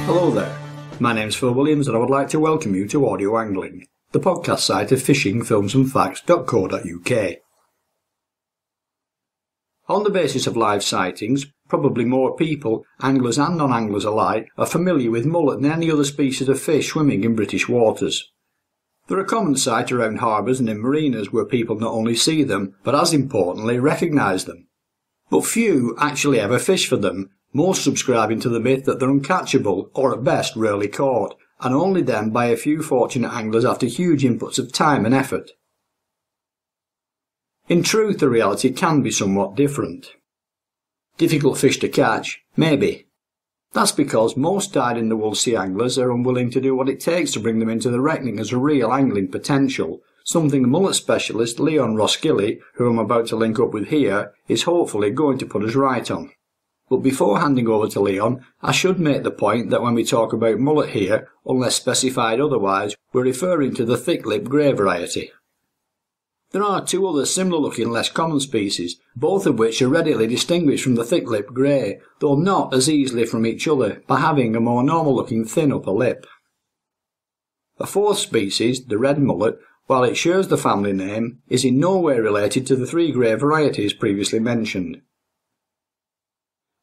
Hello there, my name's Phil Williams and I would like to welcome you to Audio Angling, the podcast site of fishingfilmsandfacts.co.uk. On the basis of live sightings, probably more people, anglers and non-anglers alike, are familiar with mullet than any other species of fish swimming in British waters. They're a common sight around harbours and in marinas where people not only see them, but as importantly recognise them. But few actually ever fish for them, most subscribing to the myth that they're uncatchable, or at best rarely caught, and only then by a few fortunate anglers after huge inputs of time and effort. In truth, the reality can be somewhat different. Difficult fish to catch? Maybe. That's because most dyed-in-the-wool sea anglers are unwilling to do what it takes to bring them into the reckoning as a real angling potential, something the mullet specialist Leon Roskilly, who I'm about to link up with here, is hopefully going to put us right on. But before handing over to Leon, I should make the point that when we talk about mullet here, unless specified otherwise, we're referring to the thick-lipped grey variety. There are two other similar-looking less common species, both of which are readily distinguished from the thick-lipped grey, though not as easily from each other, by having a more normal-looking thin upper lip. A fourth species, the red mullet, while it shares the family name, is in no way related to the three grey varieties previously mentioned.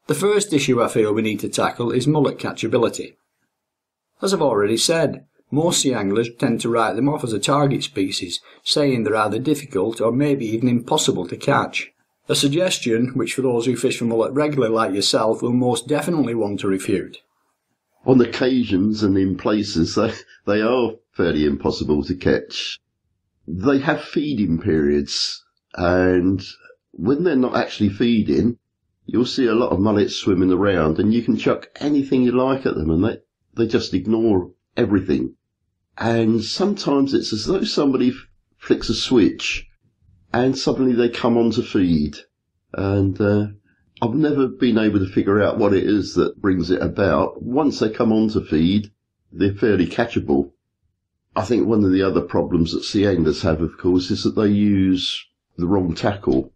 The first issue I feel we need to tackle is mullet catchability. As I've already said, most sea anglers tend to write them off as a target species, saying they're either difficult or maybe even impossible to catch. A suggestion which for those who fish for mullet regularly like yourself will most definitely want to refute. On occasions and in places they are fairly impossible to catch. They have feeding periods, and when they're not actually feeding, you'll see a lot of mullets swimming around and you can chuck anything you like at them and they just ignore everything. And sometimes it's as though somebody flicks a switch and suddenly they come on to feed. And I've never been able to figure out what it is that brings it about. Once they come on to feed, they're fairly catchable. I think one of the other problems that sea anglers have, of course, is that they use the wrong tackle.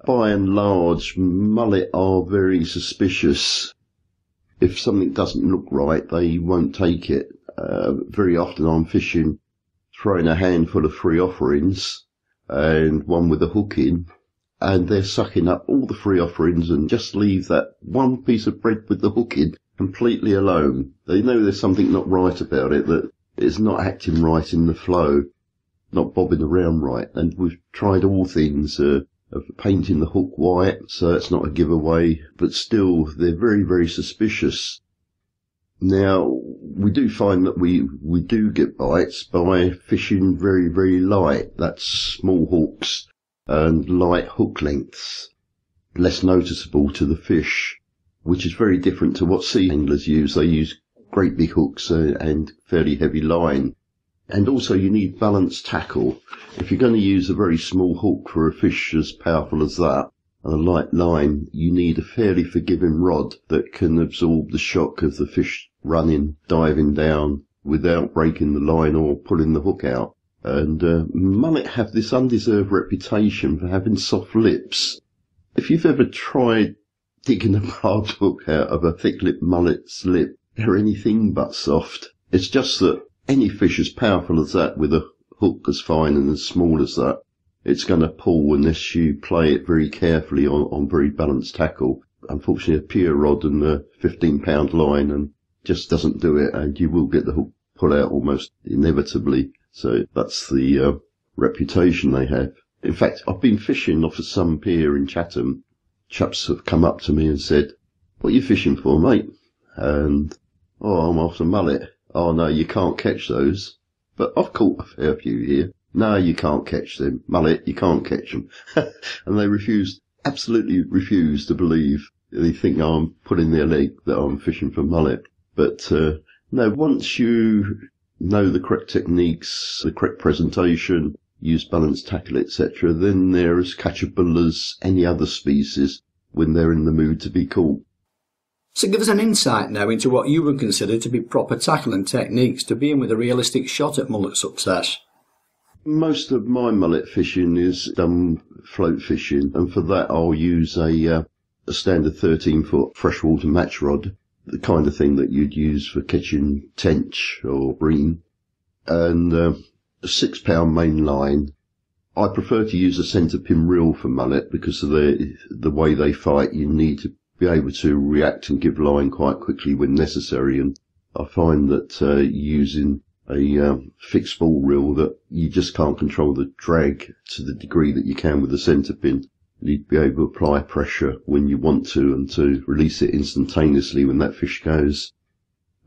By and large, mullet are very suspicious. If something doesn't look right, they won't take it. Very often I'm fishing, throwing a handful of free offerings and one with a hook in, and they're sucking up all the free offerings and just leave that one piece of bread with the hook in completely alone. They know there's something not right about it, that it's not acting right in the flow, not bobbing around right. And we've tried all things, of painting the hook white, so it's not a giveaway, but still they're very, very suspicious. Now, we do find that we do get bites by fishing very, very light. That's small hooks and light hook lengths, less noticeable to the fish, which is very different to what sea anglers use. They use great big hooks and fairly heavy line. And also you need balanced tackle. If you're going to use a very small hook for a fish as powerful as that, and a light line, you need a fairly forgiving rod that can absorb the shock of the fish running, diving down without breaking the line or pulling the hook out. And mullet have this undeserved reputation for having soft lips. If you've ever tried digging a barbed hook out of a thick-lipped mullet's lip, they're anything but soft. It's just that any fish as powerful as that with a hook as fine and as small as that, it's going to pull unless you play it very carefully on very balanced tackle. Unfortunately, a pier rod and a 15-pound line and just doesn't do it, and you will get the hook pull out almost inevitably. So that's the reputation they have. In fact, I've been fishing off of some pier in Chatham. Chaps have come up to me and said, "What are you fishing for, mate?" And, "Oh, I'm after mullet." "Oh, no, you can't catch those." "But I've caught a fair few here." "No, you can't catch them. Mullet, you can't catch them." And they absolutely refuse to believe. They think I'm pulling their leg, that I'm fishing for mullet. But, no, once you know the correct techniques, the correct presentation, use balanced tackle, etc., then they're as catchable as any other species when they're in the mood to be caught. So give us an insight now into what you would consider to be proper tackle and techniques to be in with a realistic shot at mullet success. Most of my mullet fishing is done float fishing, and for that I'll use a standard 13-foot freshwater match rod. the kind of thing that you'd use for catching tench or bream. And a 6 pound main line. I prefer to use a centre pin reel for mullet because of the way they fight. You need to be able to react and give line quite quickly when necessary. And I find that using a fixed ball reel, that you just can't control the drag to the degree that you can with the centre pin. You need to be able to apply pressure when you want to and to release it instantaneously when that fish goes.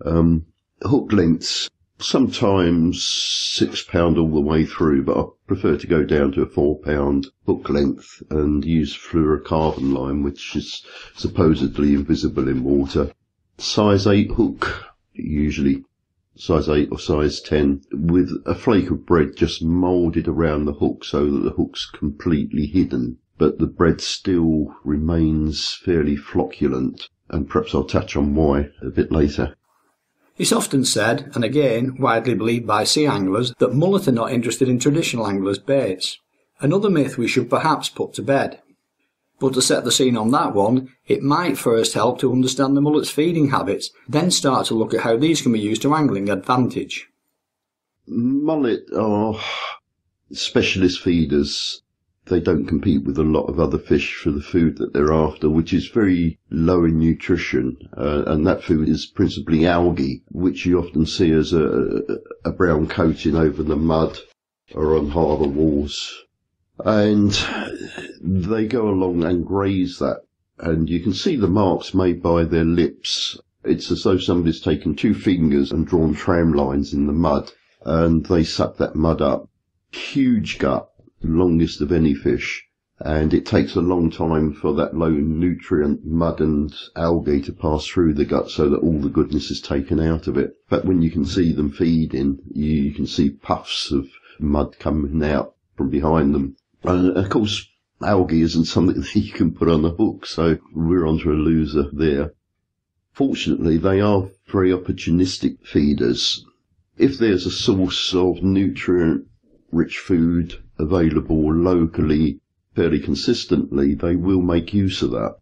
Hook lengths. Sometimes 6 pound all the way through, but I prefer to go down to a 4 pound hook length and use fluorocarbon line, which is supposedly invisible in water. Size 8 hook, usually size 8 or size 10, with a flake of bread just moulded around the hook so that the hook's completely hidden, but the bread still remains fairly flocculent, and perhaps I'll touch on why a bit later. It's often said, and again widely believed by sea anglers, that mullet are not interested in traditional anglers' baits. Another myth we should perhaps put to bed. But to set the scene on that one, it might first help to understand the mullet's feeding habits, then start to look at how these can be used to angling advantage. Mullet are specialist feeders. They don't compete with a lot of other fish for the food that they're after, which is very low in nutrition, and that food is principally algae, which you often see as a brown coating over the mud or on harbour walls. And they go along and graze that, and you can see the marks made by their lips. It's as though somebody's taken 2 fingers and drawn tram lines in the mud, and they suck that mud up. Huge gut. Longest of any fish, and it takes a long time for that low nutrient mud and algae to pass through the gut so that all the goodness is taken out of it. But when you can see them feeding, you can see puffs of mud coming out from behind them. And of course, algae isn't something that you can put on a hook, so we're onto a loser there. Fortunately, they are very opportunistic feeders. If there's a source of nutrient-rich food available locally fairly consistently, they will make use of that.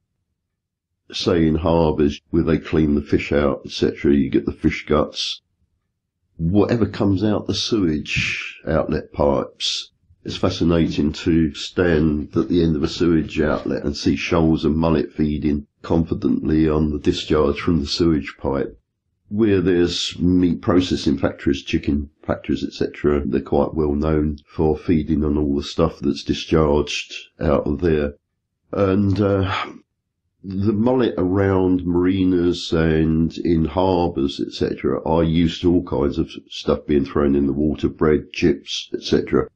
Say in harbours where they clean the fish out, etc., you get the fish guts. Whatever comes out the sewage outlet pipes, it's fascinating to stand at the end of a sewage outlet and see shoals of mullet feeding confidently on the discharge from the sewage pipe. Where there's meat processing factories, chicken factories, etc., they're quite well known for feeding on all the stuff that's discharged out of there. And the mullet around marinas and in harbours, etc., are used to all kinds of stuff being thrown in the water, bread, chips, etc.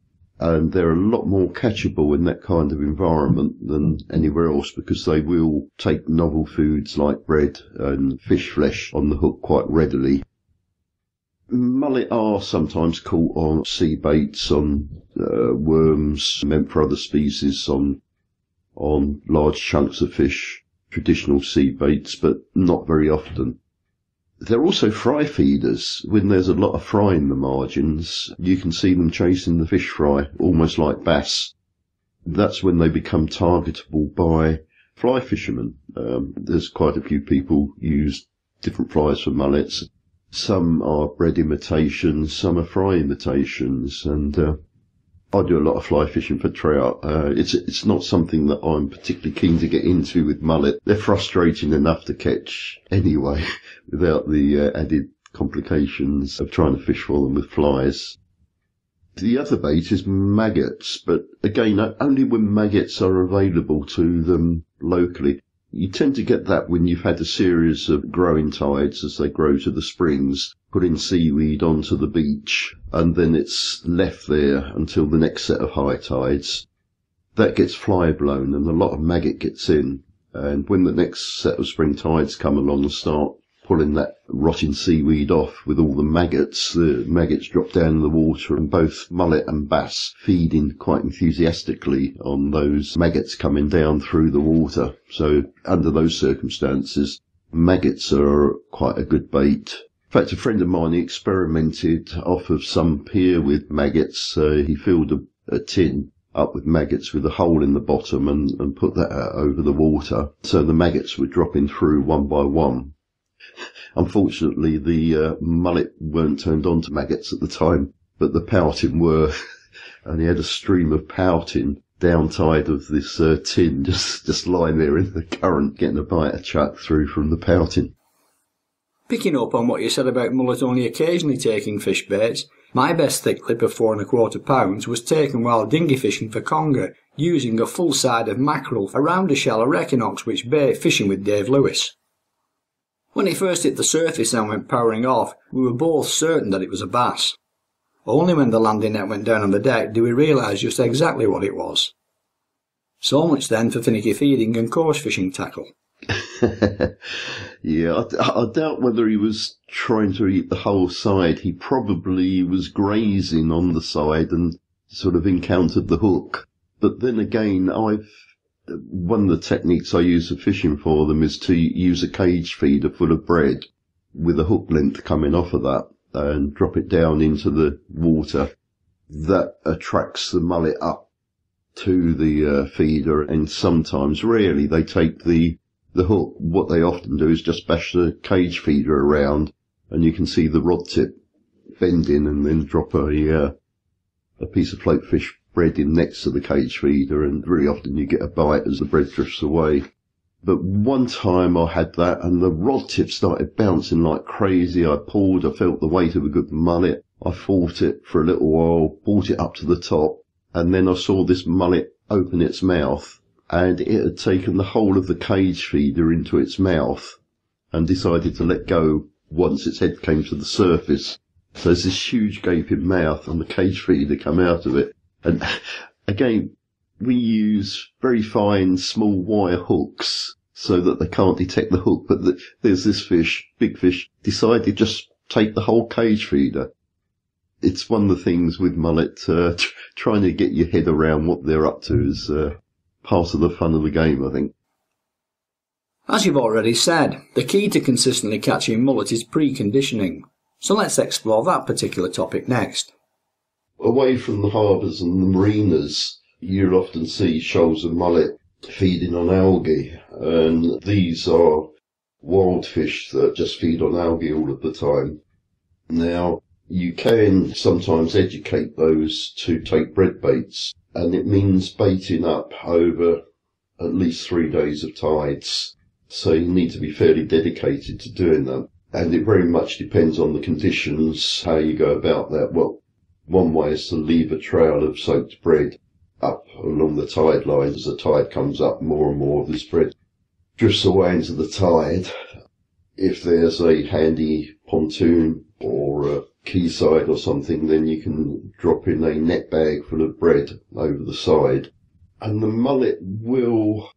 And they're a lot more catchable in that kind of environment than anywhere else, because they will take novel foods like bread and fish flesh on the hook quite readily. Mullet are sometimes caught on sea baits, on worms meant for other species, on large chunks of fish, traditional sea baits, but not very often. They're also fry feeders. When there's a lot of fry in the margins, you can see them chasing the fish fry, almost like bass. That's when they become targetable by fly fishermen. There's quite a few people use different flies for mullets. Some are bread imitations, some are fry imitations, and I do a lot of fly fishing for trout. It's not something that I'm particularly keen to get into with mullet. They're frustrating enough to catch anyway, without the added complications of trying to fish for them with flies. The other bait is maggots, but again, only when maggots are available to them locally. You tend to get that when you've had a series of growing tides as they grow to the springs, putting seaweed onto the beach, and then it's left there until the next set of high tides. That gets fly blown and a lot of maggot gets in, and when the next set of spring tides come along and start pulling that rotting seaweed off with all the maggots drop down in the water, and both mullet and bass feeding quite enthusiastically on those maggots coming down through the water. So under those circumstances, maggots are quite a good bait. In fact, a friend of mine, he experimented off of some pier with maggots. He filled a tin up with maggots with a hole in the bottom and put that out over the water. So the maggots were dropping through one by one. Unfortunately, the mullet weren't turned on to maggots at the time, but the pouting were, and he had a stream of pouting downtide of this tin just lying there in the current, getting a bite of chuck through from the pouting. Picking up on what you said about mullet only occasionally taking fish baits, my best thick clip of 4¼ pounds was taken while dinghy fishing for conger, using a full side of mackerel around a shallow wrecking Oxwich Bay fishing with Dave Lewis. When it first hit the surface and went powering off, we were both certain that it was a bass. Only when the landing net went down on the deck did we realise just exactly what it was. So much then for finicky feeding and coarse fishing tackle. Yeah, I doubt whether he was trying to eat the whole side. He probably was grazing on the side and sort of encountered the hook. But then again, one of the techniques I use for fishing for them is to use a cage feeder full of bread with a hook length coming off of that and drop it down into the water. That attracts the mullet up to the feeder, and sometimes, rarely, they take the hook. What they often do is just bash the cage feeder around, and you can see the rod tip bending, and then drop a piece of float fish bread in next to the cage feeder, and very often you get a bite as the bread drifts away. But one time I had that, and the rod tip started bouncing like crazy. I pulled, I felt the weight of a good mullet. I fought it for a little while, brought it up to the top, and then I saw this mullet open its mouth, and it had taken the whole of the cage feeder into its mouth and decided to let go once its head came to the surface. So there's this huge gaping mouth and the cage feeder come out of it. And again, we use very fine small wire hooks so that they can't detect the hook, but there's this fish, big fish, decided just take the whole cage feeder. It's one of the things with mullet, trying to get your head around what they're up to is part of the fun of the game, I think. As you've already said, the key to consistently catching mullet is preconditioning. So let's explore that particular topic next. Away from the harbours and the marinas, you'll often see shoals of mullet feeding on algae, and these are wild fish that just feed on algae all of the time. Now, you can sometimes educate those to take bread baits, and it means baiting up over at least 3 days of tides. So you need to be fairly dedicated to doing that. And it very much depends on the conditions, how you go about that. Well, one way is to leave a trail of soaked bread up along the tide line. As the tide comes up, more and more of this bread drifts away into the tide. If there's a handy pontoon or a quayside or something, then you can drop in a net bag full of bread over the side. And the mullet will,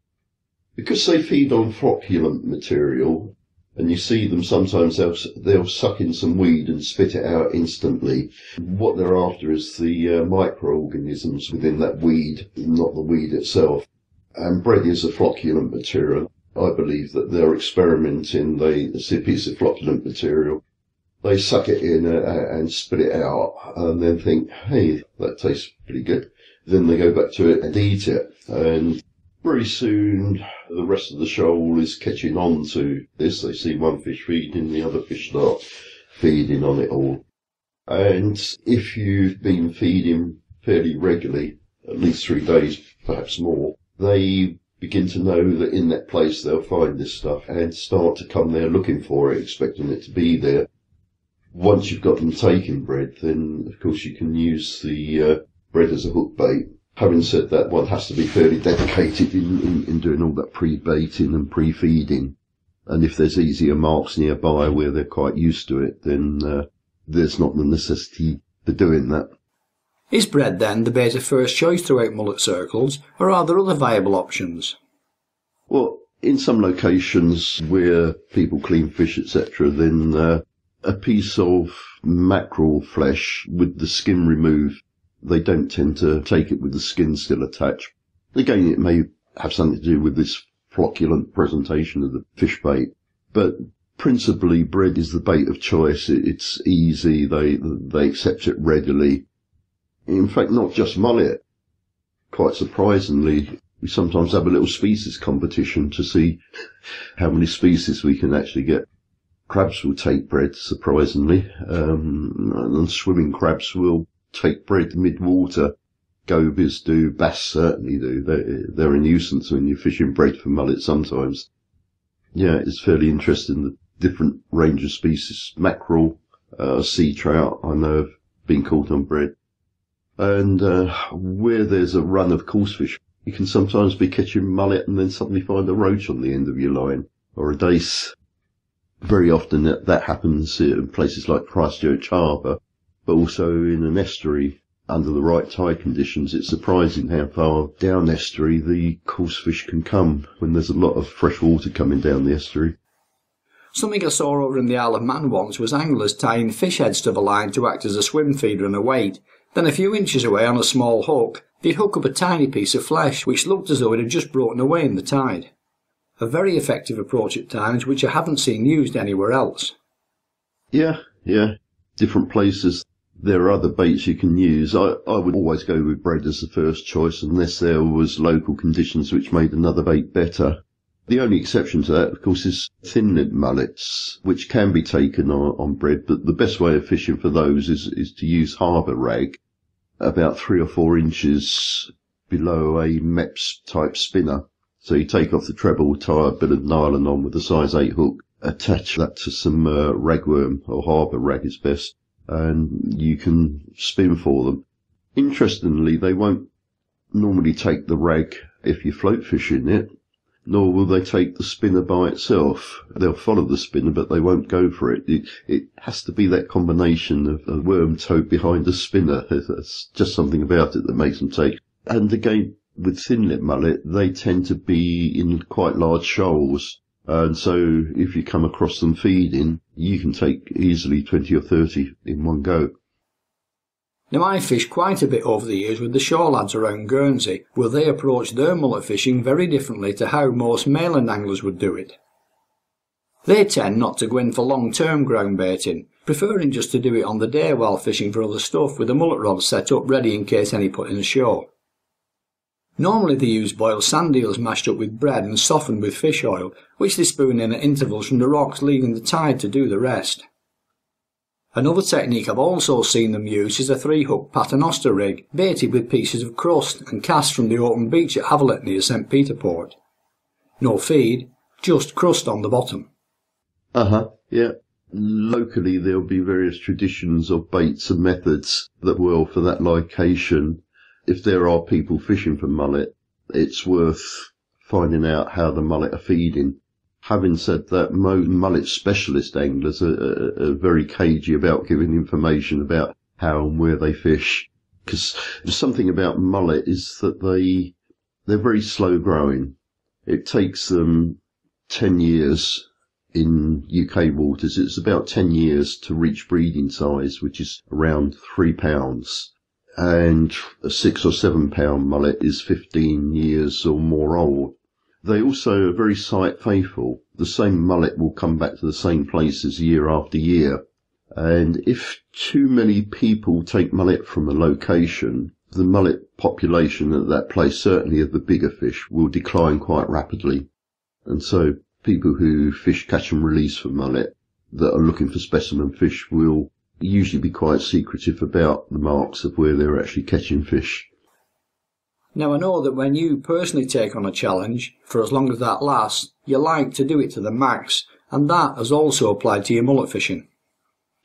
because they feed on flocculent material, and you see them sometimes, they'll suck in some weed and spit it out instantly. What they're after is the microorganisms within that weed, not the weed itself. And bread is a flocculent material. I believe that they're experimenting. They see a piece of flocculent material, they suck it in and spit it out, and then think, hey, that tastes pretty good. Then they go back to it and eat it, and very soon the rest of the shoal is catching on to this. They see one fish feeding, the other fish start feeding on it all. And if you've been feeding fairly regularly, at least 3 days, perhaps more, they begin to know that in that place they'll find this stuff and start to come there looking for it, expecting it to be there. Once you've got them taking bread, then of course you can use the bread as a hook bait. Having said that, one has to be fairly dedicated in doing all that pre-baiting and pre-feeding. And if there's easier marks nearby where they're quite used to it, then there's not the necessity for doing that. Is bread then the bait of first choice throughout mullet circles, or are there other viable options? Well, in some locations where people clean fish, etc., then a piece of mackerel flesh with the skin removed, they don't tend to take it with the skin still attached. Again, it may have something to do with this flocculent presentation of the fish bait, but principally bread is the bait of choice. It's easy, they accept it readily. In fact, not just mullet. Quite surprisingly, we sometimes have a little species competition to see how many species we can actually get. Crabs will take bread, surprisingly, and swimming crabs will take bread mid-water. Gobies do, bass certainly do. They're a nuisance when you're fishing bread for mullet sometimes. Yeah, it's fairly interesting, the different range of species. Mackerel, sea trout, I know have been caught on bread. And where there's a run of coarse fish, you can sometimes be catching mullet and then suddenly find a roach on the end of your line, or a dace. Very often that happens in places like Christchurch Harbour, but also in an estuary. Under the right tide conditions, it's surprising how far down estuary the coarse fish can come when there's a lot of fresh water coming down the estuary. Something I saw over in the Isle of Man once was anglers tying fish heads to the line to act as a swim feeder and a weight. Then a few inches away on a small hook, they'd hook up a tiny piece of flesh which looked as though it had just broken away in the tide. A very effective approach at times which I haven't seen used anywhere else. Yeah. Different places. There are other baits you can use. I would always go with bread as the first choice unless there was local conditions which made another bait better. The only exception to that, of course, is thin-lip mullets, which can be taken on bread, but the best way of fishing for those is to use harbour rag, about 3 or 4 inches below a MEPS-type spinner. So you take off the treble, tie a bit of nylon on with a size 8 hook, attach that to some ragworm, or harbour rag is best, and you can spin for them. Interestingly, they won't normally take the rag if you float fish in it, nor will they take the spinner by itself. They'll follow the spinner, but they won't go for it. It has to be that combination of a worm toad behind a spinner. There's just something about it that makes them take. And again, with thin-lip mullet, they tend to be in quite large shoals. And so if you come across them feeding, you can take easily 20 or 30 in one go. Now I fished quite a bit over the years with the shore lads around Guernsey, where they approach their mullet fishing very differently to how most mainland anglers would do it. They tend not to go in for long-term ground baiting, preferring just to do it on the day while fishing for other stuff with a mullet rod set up ready in case any put in ashore. Normally they use boiled sand eels mashed up with bread and softened with fish oil, which they spoon in at intervals from the rocks, leaving the tide to do the rest. Another technique I've also seen them use is a 3-hook paternoster rig, baited with pieces of crust and cast from the open beach at Havelet near St. Peter Port. No feed, just crust on the bottom. Yeah. Locally there'll be various traditions of baits and methods that will for that location. If there are people fishing for mullet, it's worth finding out how the mullet are feeding. Having said that, mullet specialist anglers are very cagey about giving information about how and where they fish. Because something about mullet is that they're very slow growing. It takes them 10 years in UK waters. It's about 10 years to reach breeding size, which is around 3 pounds. And a 6 or 7 pound mullet is 15 years or more old. They also are very site faithful. The same mullet will come back to the same places year after year. And if too many people take mullet from a location, the mullet population at that place, certainly of the bigger fish, will decline quite rapidly. And so people who fish catch and release for mullet that are looking for specimen fish will usually be quite secretive about the marks of where they're actually catching fish. Now I know that when you personally take on a challenge, for as long as that lasts, you like to do it to the max, and that has also applied to your mullet fishing.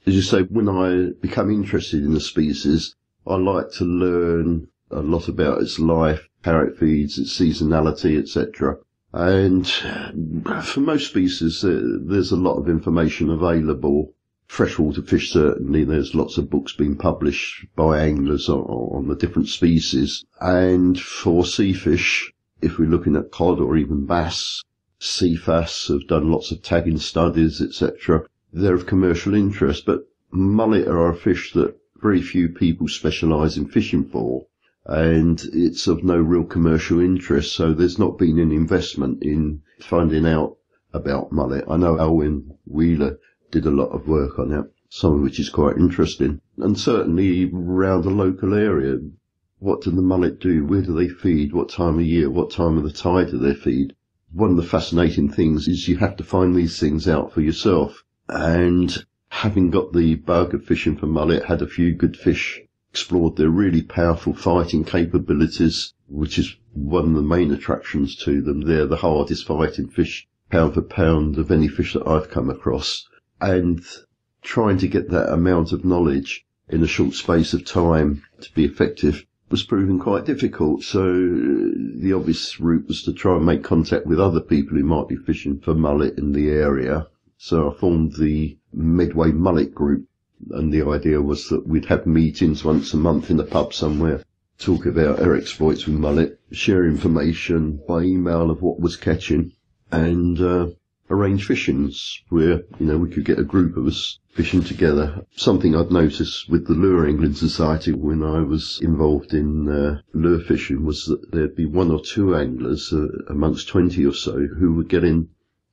As you say, when I become interested in the species, I like to learn a lot about its life, how it feeds, its seasonality, etc. And for most species, there's a lot of information available. Freshwater fish, certainly, there's lots of books being published by anglers on the different species. And for sea fish, if we're looking at cod or even bass, seafass have done lots of tagging studies, etc. They're of commercial interest, but mullet are a fish that very few people specialise in fishing for, and it's of no real commercial interest, so there's not been an investment in finding out about mullet. I know Alwyn Wheeler did a lot of work on it, some of which is quite interesting. And certainly around the local area, what do the mullet do? Where do they feed? What time of year? What time of the tide do they feed? One of the fascinating things is you have to find these things out for yourself. and having got the bug of fishing for mullet, had a few good fish, explored their really powerful fighting capabilities, which is one of the main attractions to them. They're the hardest fighting fish, pound for pound, of any fish that I've come across. And trying to get that amount of knowledge in a short space of time to be effective was proving quite difficult. So the obvious route was to try and make contact with other people who might be fishing for mullet in the area. So I formed the Medway Mullet Group, and the idea was that we'd have meetings once a month in a pub somewhere, talk about our exploits with mullet, share information by email of what was catching, and arrange fishings where, we could get a group of us fishing together. Something I'd noticed with the Lure Angling Society when I was involved in lure fishing was that there'd be one or two anglers amongst 20 or so who were getting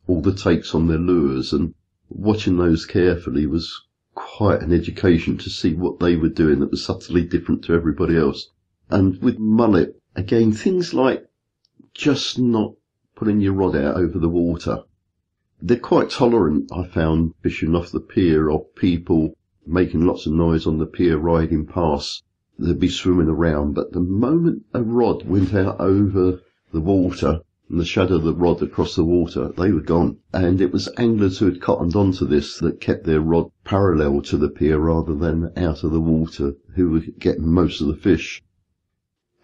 all the takes on their lures, and watching those carefully was quite an education to see what they were doing that was subtly different to everybody else. And with mullet, again, things like just not putting your rod out over the water. They're quite tolerant, I found, fishing off the pier, of people making lots of noise on the pier riding past. They'd be swimming around, but the moment a rod went out over the water and the shadow of the rod across the water, they were gone. And it was anglers who had cottoned onto this that kept their rod parallel to the pier rather than out of the water, who were getting most of the fish.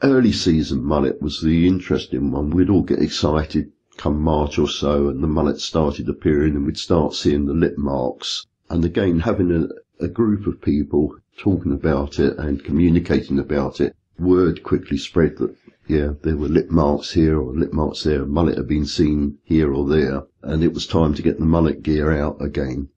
Early season mullet was the interesting one. We'd all get excited come March or so, and the mullet started appearing, and we'd start seeing the lip marks. And again, having a group of people talking about it and communicating about it, word quickly spread that, there were lip marks here or lip marks there, mullet had been seen here or there, and it was time to get the mullet gear out again.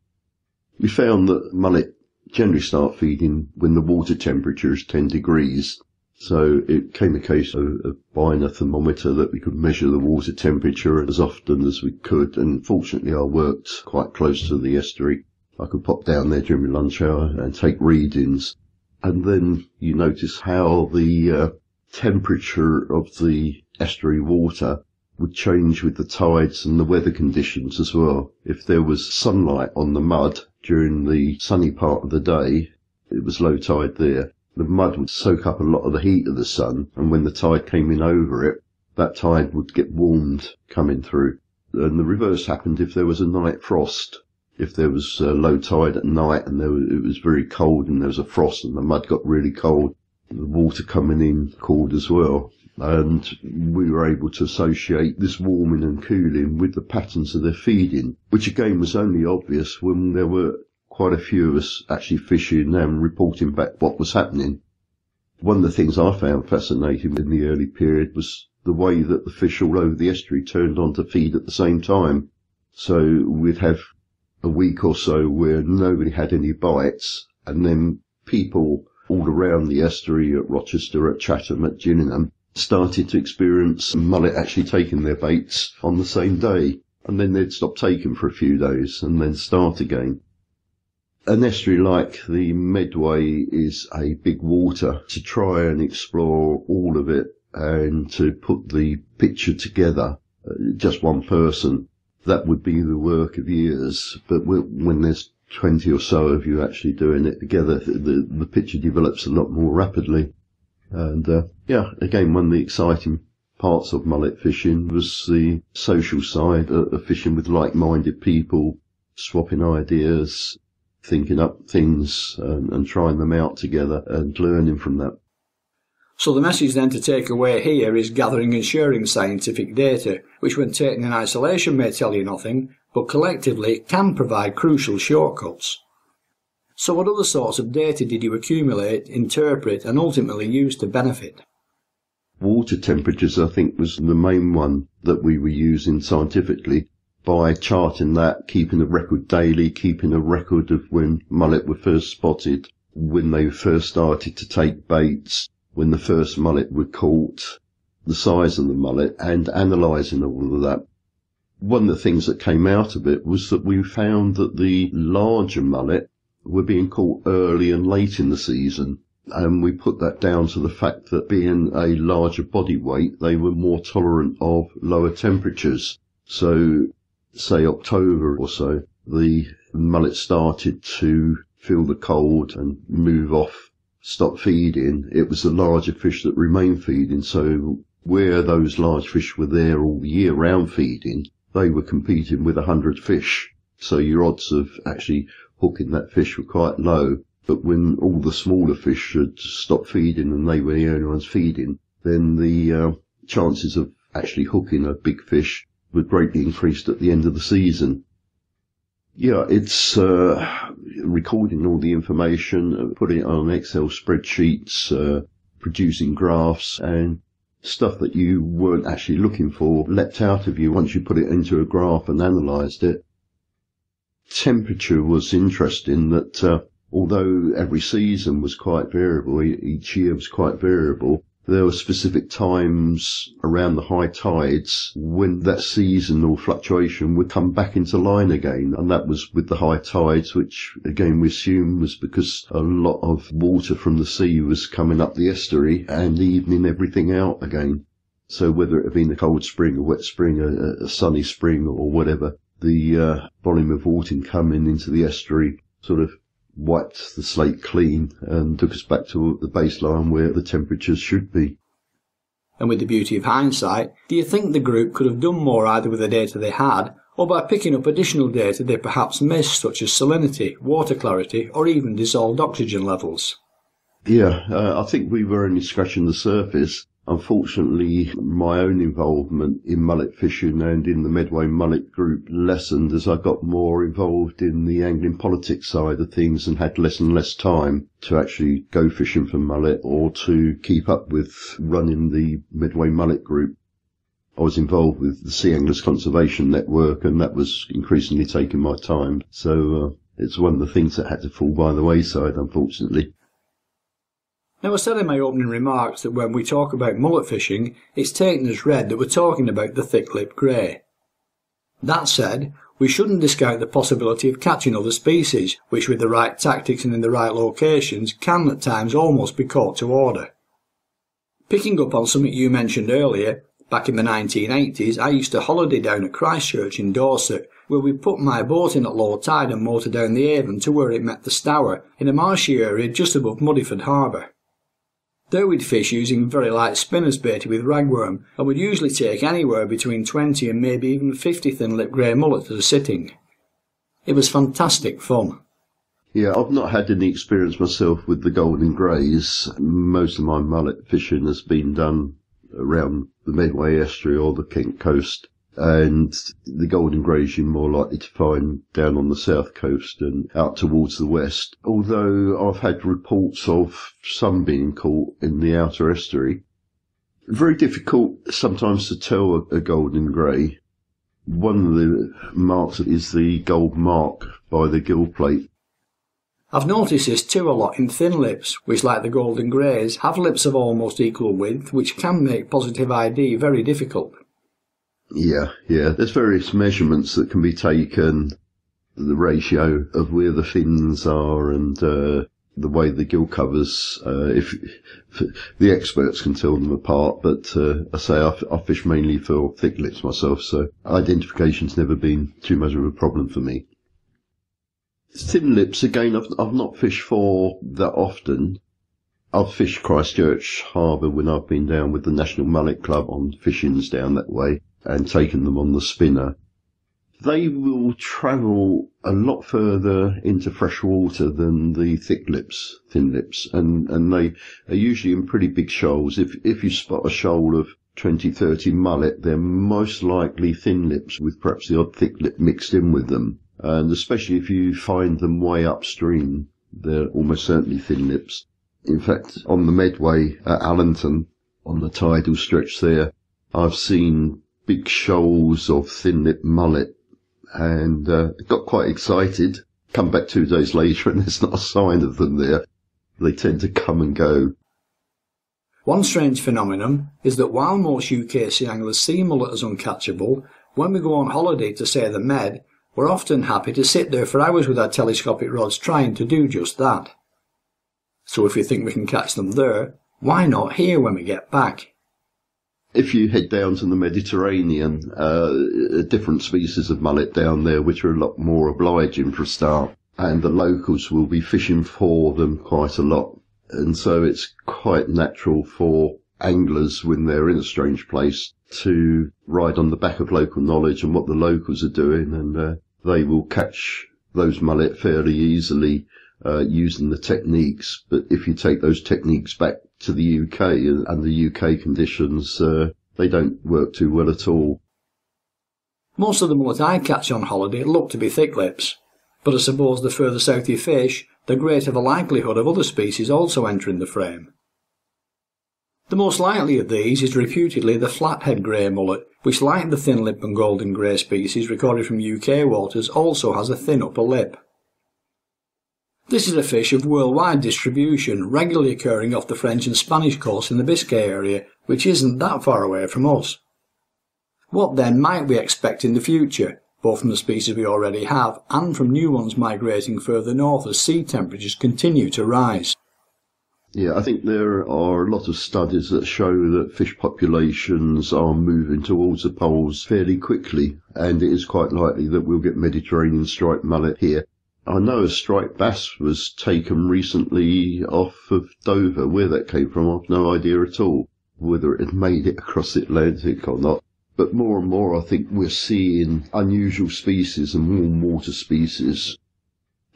We found that mullet generally start feeding when the water temperature is 10 degrees. So it came a case of buying a thermometer that we could measure the water temperature as often as we could. And fortunately, I worked quite close to the estuary. I could pop down there during my lunch hour and take readings. And then you notice how the temperature of the estuary water would change with the tides and the weather conditions as well. If there was sunlight on the mud during the sunny part of the day, it was low tide there. The mud would soak up a lot of the heat of the sun, and when the tide came in over it, that tide would get warmed coming through. And the reverse happened if there was a night frost. If there was low tide at night and it was very cold and there was a frost and the mud got really cold, the water coming in cooled as well. And we were able to associate this warming and cooling with the patterns of their feeding, which again was only obvious when there were quite a few of us actually fishing and reporting back what was happening. One of the things I found fascinating in the early period was the way that the fish all over the estuary turned on to feed at the same time. So we'd have a week or so where nobody had any bites, and then people all around the estuary, at Rochester, at Chatham, at Gillingham, started to experience mullet actually taking their baits on the same day, and then they'd stop taking for a few days and then start again. An estuary like the Medway is a big water. To try and explore all of it and to put the picture together, just one person, that would be the work of years. But when there's 20 or so of you actually doing it together, the picture develops a lot more rapidly. And again, one of the exciting parts of mullet fishing was the social side of fishing with like-minded people, swapping ideas, thinking up things and trying them out together and learning from that. So the message then to take away here is gathering and sharing scientific data, which when taken in isolation may tell you nothing, but collectively can provide crucial shortcuts. So what other sorts of data did you accumulate, interpret and ultimately use to benefit? Water temperatures, I think, was the main one that we were using scientifically. By charting that, keeping a record daily, keeping a record of when mullet were first spotted, when they first started to take baits, when the first mullet were caught, the size of the mullet, and analysing all of that. One of the things that came out of it was that we found that the larger mullet were being caught early and late in the season, and we put that down to the fact that being a larger body weight, they were more tolerant of lower temperatures. So say October or so, the mullet started to feel the cold and move off, stop feeding, it was the larger fish that remained feeding. So where those large fish were there all year round feeding, they were competing with 100 fish. So your odds of actually hooking that fish were quite low. But when all the smaller fish had stopped feeding and they were the only ones feeding, then the chances of actually hooking a big fish were greatly increased at the end of the season. Yeah, it's recording all the information, putting it on Excel spreadsheets, producing graphs, and stuff that you weren't actually looking for leapt out of you once you put it into a graph and analysed it. Temperature was interesting that although every season was quite variable, each year was quite variable, there were specific times around the high tides when that seasonal fluctuation would come back into line again. And that was with the high tides, which again we assume was because a lot of water from the sea was coming up the estuary and evening everything out again. So whether it had been a cold spring, a wet spring, a sunny spring or whatever, the volume of water coming into the estuary sort of wiped the slate clean and took us back to the baseline where the temperatures should be. And with the beauty of hindsight, do you think the group could have done more either with the data they had or by picking up additional data they perhaps missed, such as salinity, water clarity or even dissolved oxygen levels? Yeah, I think we were only scratching the surface. Unfortunately, my own involvement in mullet fishing and in the Medway Mullet group lessened as I got more involved in the angling politics side of things and had less and less time to actually go fishing for mullet or to keep up with running the Medway Mullet group. I was involved with the Sea Anglers Conservation Network and that was increasingly taking my time. So it's one of the things that had to fall by the wayside, unfortunately. Now, I said in my opening remarks that when we talk about mullet fishing, it's taken as read that we're talking about the thick-lipped grey. That said, we shouldn't discount the possibility of catching other species, which with the right tactics and in the right locations can at times almost be caught to order. Picking up on something you mentioned earlier, back in the 1980s I used to holiday down at Christchurch in Dorset, where we put my boat in at low tide and motor down the Avon to where it met the Stour, in a marshy area just above Muddyford Harbour. There we'd fish using very light spinners baited with ragworm, and would usually take anywhere between 20 and maybe even 50 thin-lipped grey mullet at a sitting. It was fantastic fun. Yeah, I've not had any experience myself with the golden greys. Most of my mullet fishing has been done around the Medway estuary or the Kent coast. And the golden greys you're more likely to find down on the south coast and out towards the west. Although I've had reports of some being caught in the outer estuary. Very difficult sometimes to tell a golden grey. One of the marks is the gold mark by the gill plate. I've noticed this too a lot in thin lips, which like the golden greys have lips of almost equal width, which can make positive ID very difficult. Yeah. There's various measurements that can be taken, the ratio of where the fins are and the way the gill covers. If the experts can tell them apart, but I say I fish mainly for thick lips myself, so identification's never been too much of a problem for me. Thin lips, again, I've not fished for that often. I've fished Christchurch Harbour when I've been down with the National Mullet Club on fishings down that way and taken them on the spinner. They will travel a lot further into fresh water than the thin lips, and they are usually in pretty big shoals. If you spot a shoal of 20, 30 mullet, they're most likely thin lips with perhaps the odd thick lip mixed in with them. And especially if you find them way upstream, they're almost certainly thin lips. In fact, on the Medway at Allenton, on the tidal stretch there, I've seen big shoals of thin-lipped mullet and got quite excited. Come back 2 days later and there's not a sign of them there. They tend to come and go. One strange phenomenon is that while most UK sea anglers see mullet as uncatchable, when we go on holiday to, say, the Med, we're often happy to sit there for hours with our telescopic rods trying to do just that. So if we think we can catch them there, why not here when we get back? If you head down to the Mediterranean, different species of mullet down there, which are a lot more obliging for a start, and the locals will be fishing for them quite a lot. And so it's quite natural for anglers, when they're in a strange place, to ride on the back of local knowledge and what the locals are doing, and they will catch those mullet fairly easily using the techniques. But if you take those techniques back to the UK and the UK conditions, they don't work too well at all. Most of the mullet I catch on holiday look to be thick lips, but I suppose the further south you fish, the greater the likelihood of other species also entering the frame. The most likely of these is reputedly the flathead grey mullet, which, like the thin lip and golden grey species recorded from UK waters, also has a thin upper lip. This is a fish of worldwide distribution, regularly occurring off the French and Spanish coasts in the Biscay area, which isn't that far away from us. What then might we expect in the future, both from the species we already have and from new ones migrating further north as sea temperatures continue to rise? Yeah, I think there are a lot of studies that show that fish populations are moving towards the poles fairly quickly, and it is quite likely that we'll get Mediterranean striped mullet here. I know a striped bass was taken recently off of Dover. Where that came from, I've no idea at all, whether it had made it across the Atlantic or not. But more and more I think we're seeing unusual species and warm water species.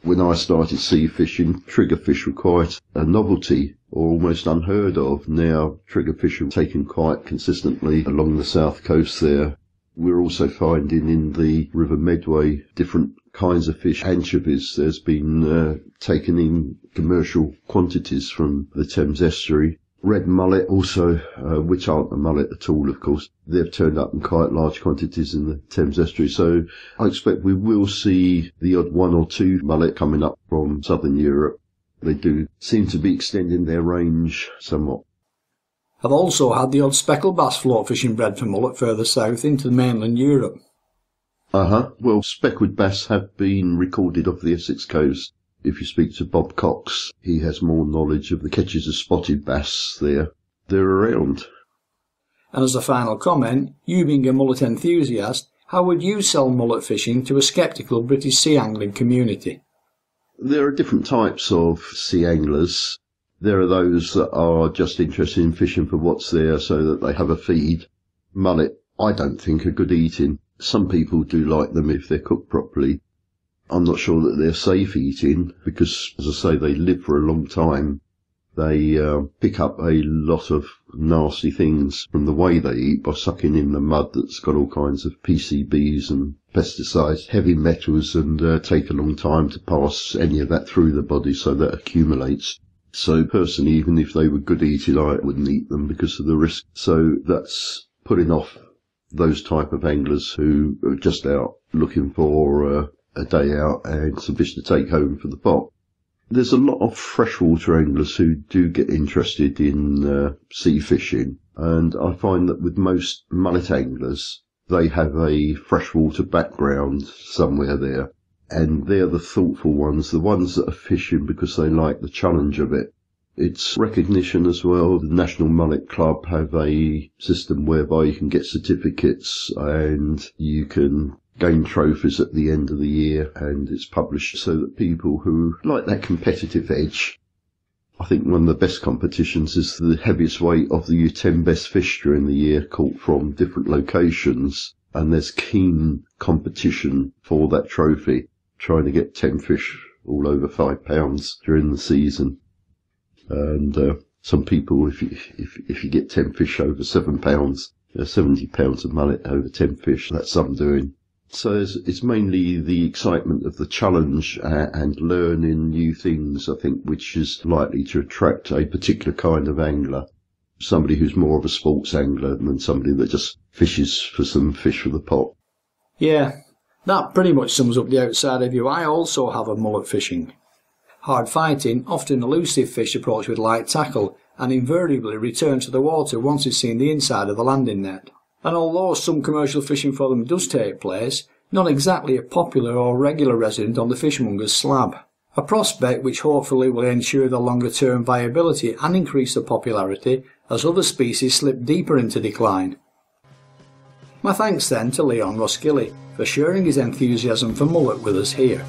When I started sea fishing, triggerfish were quite a novelty, or almost unheard of. Now triggerfish are taken quite consistently along the south coast there. We're also finding in the River Medway different kinds of fish. Anchovies, there's been taken in commercial quantities from the Thames estuary. Red mullet also, which aren't a mullet at all, of course. They've turned up in quite large quantities in the Thames estuary. So I expect we will see the odd one or two mullet coming up from southern Europe. They do seem to be extending their range somewhat. I've also had the odd speckled bass float fishing bred for mullet further south into mainland Europe. Well, speckled bass have been recorded off the Essex coast. If you speak to Bob Cox, he has more knowledge of the catches of spotted bass there. They're around. And as a final comment, you being a mullet enthusiast, how would you sell mullet fishing to a sceptical British sea angling community? There are different types of sea anglers. There are those that are just interested in fishing for what's there so that they have a feed. Mullet, I don't think, are good eating. Some people do like them if they're cooked properly. I'm not sure that they're safe eating because, as I say, they live for a long time. They pick up a lot of nasty things from the way they eat by sucking in the mud that's got all kinds of PCBs and pesticides, heavy metals, and take a long time to pass any of that through the body, so that accumulates. So personally, even if they were good eating, I wouldn't eat them because of the risk. So that's putting off those type of anglers who are just out looking for a day out and some fish to take home for the pot. There's a lot of freshwater anglers who do get interested in sea fishing, and I find that with most mullet anglers, they have a freshwater background somewhere there, and they're the thoughtful ones, the ones that are fishing because they like the challenge of it. It's recognition as well. The National Mullet Club have a system whereby you can get certificates and you can gain trophies at the end of the year, and it's published so that people who like that competitive edge. I think one of the best competitions is the heaviest weight of the 10 best fish during the year caught from different locations, and there's keen competition for that trophy, trying to get 10 fish all over 5 pounds during the season. And some people, if you get 10 fish over 7 pounds, 70 pounds of mullet over 10 fish, that's some doing. So it's mainly the excitement of the challenge and learning new things, I think, which is likely to attract a particular kind of angler. Somebody who's more of a sports angler than somebody that just fishes for some fish for the pot. Yeah, that pretty much sums up the outsider view I also have of mullet fishing. Hard fighting, often elusive fish approach with light tackle and invariably return to the water once it's seen the inside of the landing net. And although some commercial fishing for them does take place, not exactly a popular or regular resident on the fishmonger's slab. a prospect which hopefully will ensure the longer term viability and increase the popularity as other species slip deeper into decline. My thanks then to Leon Roskilly for sharing his enthusiasm for mullet with us here.